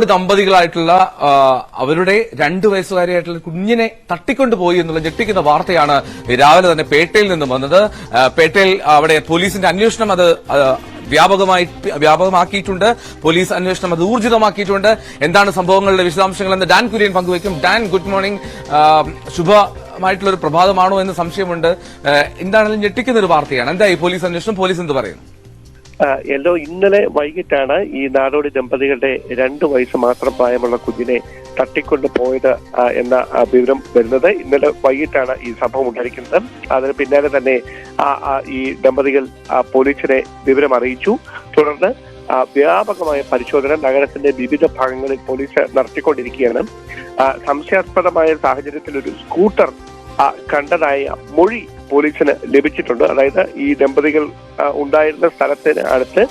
ദമ്പതികളായിട്ടുള്ള അവരുടെ 2 വയസ്സുകാരിയായിട്ടുള്ള കുഞ്ഞിനെ തട്ടിക്കൊണ്ടുപോയി എന്നുള്ള ഞെട്ടിക്കുന്ന വാർത്തയാണ് രാവിലെ തന്നെ പേട്ടയിൽ നിന്നും വന്നത്. പേട്ടയിൽ അവിടെ പോലീസിന്റെ അന്വേഷണം അത് വ്യാപകമാക്കിയിട്ടുണ്ട്. പോലീസ് അന്വേഷണം അത് ഊർജിതമാക്കിയിട്ടുണ്ട്. എന്താണ് സംഭവങ്ങളുടെ വിശദാംശങ്ങൾ എന്ന് ഡാൻ കുര്യൻ പങ്കുവയ്ക്കും. Dan, good morning. ശുഭമായിട്ടുള്ള ഒരു പ്രഭാതമാണോ എന്ന് സംശയമുണ്ട്. എന്താണെങ്കിലും ഞെട്ടിക്കുന്ന ഒരു വാർത്തയാണ്. എന്തായി പോലീസ് അന്വേഷണം? പോലീസ് എന്ത് പറയുന്നു? ഇന്നലെ വൈകിട്ടാണ് ഈ നാടോടി ദമ്പതികളുടെ 2 വയസ്സ് മാത്രം പ്രായമുള്ള കുഞ്ഞിനെ തട്ടിക്കൊണ്ടു പോയത് എന്ന വിവരം വരുന്നത്. ഇന്നലെ വൈകിട്ടാണ് ഈ സംഭവം ഉണ്ടായിരിക്കുന്നത്. അതിന് പിന്നാലെ തന്നെ ഈ ദമ്പതികൾ പോലീസിനെ വിവരം അറിയിച്ചു. തുടർന്ന് വ്യാപകമായ പരിശോധന നഗരത്തിന്റെ വിവിധ ഭാഗങ്ങളിൽ പോലീസ് നടത്തിക്കൊണ്ടിരിക്കുകയാണ്. സംശയാസ്പദമായ സാഹചര്യത്തിൽ ഒരു സ്കൂട്ടർ കണ്ടതായ മൊഴി പോലീസിന് ലഭിച്ചിട്ടുണ്ട്. അതായത് ഈ ദമ്പതികൾ ഉണ്ടായിരുന്ന സ്ഥലത്തിന് അടുത്ത്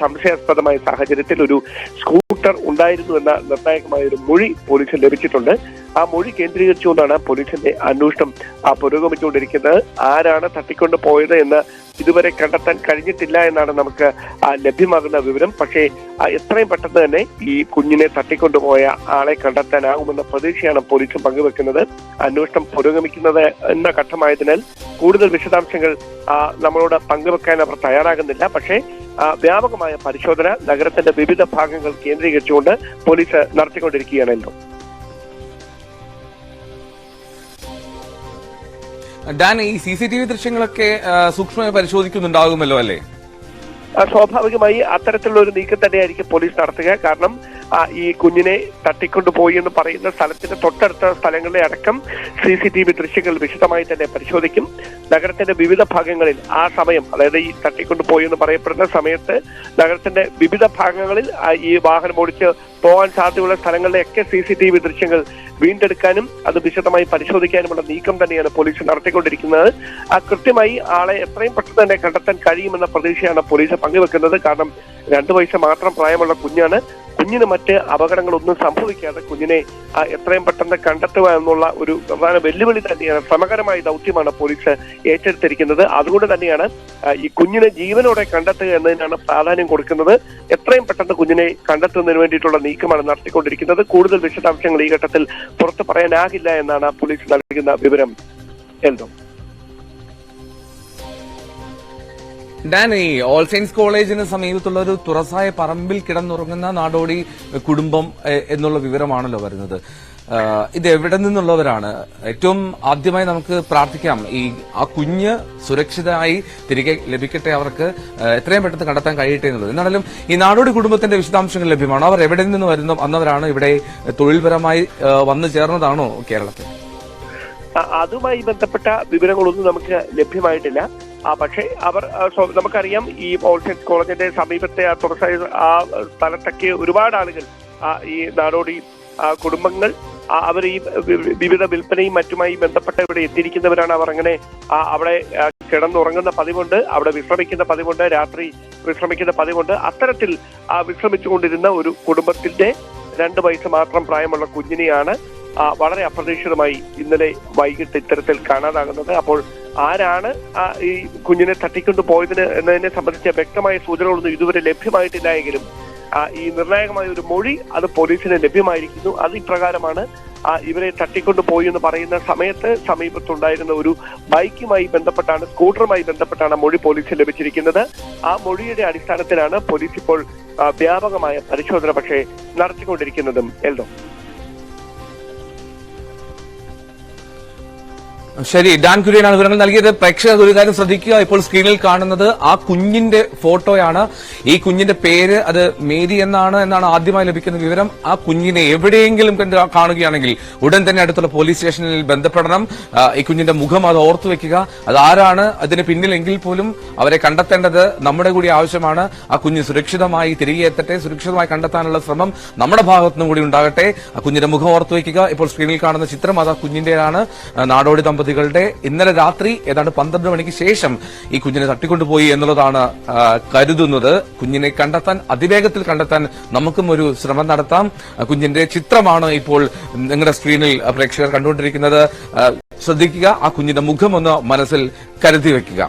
സംശയാസ്പദമായ സാഹചര്യത്തിൽ ഒരു സ്കൂട്ടർ ഉണ്ടായിരുന്നു എന്ന നിർണായകമായ ഒരു മൊഴി പോലീസിന് ലഭിച്ചിട്ടുണ്ട്. ആ മൊഴി കേന്ദ്രീകരിച്ചുകൊണ്ടാണ് പോലീസിന്റെ അന്വേഷണം പുരോഗമിച്ചുകൊണ്ടിരിക്കുന്നത്. ആരാണ് തട്ടിക്കൊണ്ട് പോയത് എന്ന് ഇതുവരെ കണ്ടെത്താൻ കഴിഞ്ഞിട്ടില്ല എന്നാണ് നമുക്ക് ലഭ്യമാകുന്ന വിവരം. പക്ഷേ എത്രയും പെട്ടെന്ന് തന്നെ ഈ കുഞ്ഞിനെ തട്ടിക്കൊണ്ടുപോയ ആളെ കണ്ടെത്താനാകുമെന്ന പ്രതീക്ഷയാണ് പോലീസ് പങ്കുവെക്കുന്നത്. അന്വേഷണം പുരോഗമിക്കുന്നത് എന്ന ഘട്ടമായതിനാൽ കൂടുതൽ വിശദാംശങ്ങൾ നമ്മളോട് പങ്കുവെക്കാൻ അവർ തയ്യാറാകുന്നില്ല. പക്ഷേ വ്യാപകമായ പരിശോധന നഗരത്തിന്റെ വിവിധ ഭാഗങ്ങൾ കേന്ദ്രീകരിച്ചുകൊണ്ട് പോലീസ് നടത്തിക്കൊണ്ടിരിക്കുകയാണല്ലോ. ഡാൻ, ഈ CCTV ദൃശ്യങ്ങളൊക്കെ സൂക്ഷ്മമായി പരിശോധിക്കുന്നുണ്ടാകുമല്ലോ അല്ലേ? സ്വാഭാവികമായി അത്തരത്തിലുള്ള ഒരു നീക്കം തന്നെയായിരിക്കും പോലീസ് നടത്തുക. കാരണം ഈ കുഞ്ഞിനെ തട്ടിക്കൊണ്ടുപോയി എന്ന് പറയുന്ന സ്ഥലത്തിന്റെ തൊട്ടടുത്ത സ്ഥലങ്ങളിലെ അടക്കം CCTV ദൃശ്യങ്ങൾ വിശദമായി തന്നെ പരിശോധിക്കും. നഗരത്തിന്റെ വിവിധ ഭാഗങ്ങളിൽ ആ സമയം, അതായത് ഈ തട്ടിക്കൊണ്ടുപോയി എന്ന് പറയപ്പെടുന്ന സമയത്ത് നഗരത്തിന്റെ വിവിധ ഭാഗങ്ങളിൽ ഈ വാഹനം ഓടിച്ച് പോകാൻ സാധ്യതയുള്ള സ്ഥലങ്ങളിലെയൊക്കെ CCTV ദൃശ്യങ്ങൾ വീണ്ടെടുക്കാനും അത് വിശദമായി പരിശോധിക്കാനുമുള്ള നീക്കം തന്നെയാണ് പോലീസ് നടത്തിക്കൊണ്ടിരിക്കുന്നത്. കൃത്യമായി ആളെ എത്രയും പെട്ടെന്ന് തന്നെ കണ്ടെത്താൻ കഴിയുമെന്ന പ്രതീക്ഷയാണ് പോലീസ് പങ്കുവെക്കുന്നത്. കാരണം 2 വയസ്സ് മാത്രം പ്രായമുള്ള കുഞ്ഞാണ്. കുഞ്ഞിന് മറ്റ് അപകടങ്ങളൊന്നും സംഭവിക്കാതെ കുഞ്ഞിനെ എത്രയും പെട്ടെന്ന് കണ്ടെത്തുക എന്നുള്ള ഒരു പ്രധാന വെല്ലുവിളി തന്നെയാണ്, ശ്രമകരമായ ദൗത്യമാണ് പോലീസ് ഏറ്റെടുത്തിരിക്കുന്നത്. അതുകൊണ്ട് തന്നെയാണ് ഈ കുഞ്ഞിനെ ജീവനോടെ കണ്ടെത്തുക എന്നതിനാണ് പ്രാധാന്യം കൊടുക്കുന്നത്. എത്രയും പെട്ടെന്ന് കുഞ്ഞിനെ കണ്ടെത്തുന്നതിന് വേണ്ടിയിട്ടുള്ള നീക്കമാണ് നടത്തിക്കൊണ്ടിരിക്കുന്നത്. കൂടുതൽ വിശദാംശങ്ങൾ ഈ ഘട്ടത്തിൽ പുറത്തു പറയാനാകില്ല എന്നാണ് പോലീസ് നൽകുന്ന വിവരം. എന്തോ ഡാൻ, ഈ ഓൾ സയൻസ് കോളേജിന് സമീപത്തുള്ള ഒരു തുറസായ പറമ്പിൽ കിടന്നുറങ്ങുന്ന നാടോടി കുടുംബം എന്നുള്ള വിവരമാണല്ലോ വരുന്നത്. ഇത് എവിടെ നിന്നുള്ളവരാണ്? ഏറ്റവും ആദ്യമായി നമുക്ക് പ്രാർത്ഥിക്കാം ആ കുഞ്ഞ് സുരക്ഷിതമായി തിരികെ ലഭിക്കട്ടെ, അവർക്ക് എത്രയും പെട്ടെന്ന് കണ്ടെത്താൻ കഴിയട്ടെ എന്നുള്ളത്. എന്നാലും ഈ നാടോടി കുടുംബത്തിന്റെ വിശദാംശങ്ങൾ ലഭ്യമാണോ? അവർ എവിടെ നിന്ന് വന്നവരാണ്? ഇവിടെ തൊഴിൽപരമായി വന്നു ചേർന്നതാണോ കേരളത്തിൽ? അതുമായി ബന്ധപ്പെട്ട വിവരങ്ങളൊന്നും നമുക്ക് ലഭ്യമായിട്ടില്ല. പക്ഷേ അവർ നമുക്കറിയാം, ഈ ഓൾ സയൻസ് കോളേജിന്റെ സമീപത്തെ തുറസായ സ്ഥലത്തൊക്കെ ഒരുപാട് ആളുകൾ, ഈ നാടോടി കുടുംബങ്ങൾ, അവർ ഈ വിവിധ വിൽപ്പനയും മറ്റുമായി ബന്ധപ്പെട്ട് ഇവിടെ എത്തിയിരിക്കുന്നവരാണ്. അവർ അങ്ങനെ അവിടെ കിടന്നുറങ്ങുന്ന പതിവുണ്ട്, അവിടെ വിശ്രമിക്കുന്ന പതിവുണ്ട്, രാത്രി വിശ്രമിക്കുന്ന പതിവുണ്ട്. അത്തരത്തിൽ വിശ്രമിച്ചുകൊണ്ടിരുന്ന ഒരു കുടുംബത്തിന്റെ 2 വയസ്സ് മാത്രം പ്രായമുള്ള കുഞ്ഞിനെയാണ് വളരെ അപ്രതീക്ഷിതമായി ഇന്നലെ വൈകിട്ട് ഇത്തരത്തിൽ കാണാതാകുന്നത്. അപ്പോൾ ആരാണ് ഈ കുഞ്ഞിനെ തട്ടിക്കൊണ്ടു പോയതിന് എന്നതിനെ സംബന്ധിച്ച വ്യക്തമായ സൂചനകളൊന്നും ഇതുവരെ ലഭ്യമായിട്ടില്ല എങ്കിലും ഈ നിർണായകമായ ഒരു മൊഴി അത് പോലീസിന് ലഭ്യമായിരിക്കുന്നു. അത് ഇപ്രകാരമാണ്: ഇവരെ തട്ടിക്കൊണ്ടുപോയി എന്ന് പറയുന്ന സമയത്ത് സമീപത്തുണ്ടായിരുന്ന ഒരു ബൈക്കുമായി ബന്ധപ്പെട്ടാണ്, സ്കൂട്ടറുമായി ബന്ധപ്പെട്ടാണ് മൊഴി പോലീസിന് ലഭിച്ചിരിക്കുന്നത്. ആ മൊഴിയുടെ അടിസ്ഥാനത്തിലാണ് പോലീസ് ഇപ്പോൾ വ്യാപകമായ പരിശോധന പക്ഷേ നടത്തിക്കൊണ്ടിരിക്കുന്നതും. എൽദോ. ശരി, ഡാൻ കുര്യനാണ് വിവരങ്ങൾ നൽകിയത്. പ്രേക്ഷകർ ഒരു കാര്യം ശ്രദ്ധിക്കുക, ഇപ്പോൾ സ്ക്രീനിൽ കാണുന്നത് ആ കുഞ്ഞിന്റെ ഫോട്ടോയാണ്. ഈ കുഞ്ഞിന്റെ പേര് അത് മേരി എന്നാണ് ആദ്യമായി ലഭിക്കുന്ന വിവരം. ആ കുഞ്ഞിനെ എവിടെയെങ്കിലും കാണുകയാണെങ്കിൽ ഉടൻ തന്നെ അടുത്തുള്ള പോലീസ് സ്റ്റേഷനിൽ ബന്ധപ്പെടണം. ഈ കുഞ്ഞിന്റെ മുഖം അത് ഓർത്തു വെക്കുക. അതാരാണ് അതിന് പിന്നിലെങ്കിൽ പോലും അവരെ കണ്ടെത്തേണ്ടത് നമ്മുടെ കൂടി ആവശ്യമാണ്. ആ കുഞ്ഞ് സുരക്ഷിതമായി തിരികെ എത്തട്ടെ, സുരക്ഷിതമായി കണ്ടെത്താനുള്ള ശ്രമം നമ്മുടെ ഭാഗത്തുനിന്നും കൂടി ഉണ്ടാകട്ടെ. ആ കുഞ്ഞിന്റെ മുഖം ഓർത്തു വെക്കുക. ഇപ്പോൾ സ്ക്രീനിൽ കാണുന്ന ചിത്രം അത് ആ കുഞ്ഞിന്റെയാണ്. നാടോടി ദമ്പതികളുടെ ഇന്നലെ രാത്രി ഏതാണ്ട് 12 മണിക്ക് ശേഷം ഈ കുഞ്ഞിനെ തട്ടിക്കൊണ്ടുപോയി എന്നുള്ളതാണ് കരുതുന്നത്. കുഞ്ഞിനെ കണ്ടെത്താൻ, അതിവേഗത്തിൽ കണ്ടെത്താൻ നമുക്കും ഒരു ശ്രമം നടത്താം. കുഞ്ഞിന്റെ ചിത്രമാണ് ഇപ്പോൾ നിങ്ങളുടെ സ്ക്രീനിൽ പ്രേക്ഷകർ കണ്ടുകൊണ്ടിരിക്കുന്നത്. ശ്രദ്ധിക്കുക, ആ കുഞ്ഞിന്റെ മുഖം ഒന്ന് മനസ്സിൽ കരുതി വെക്കുക.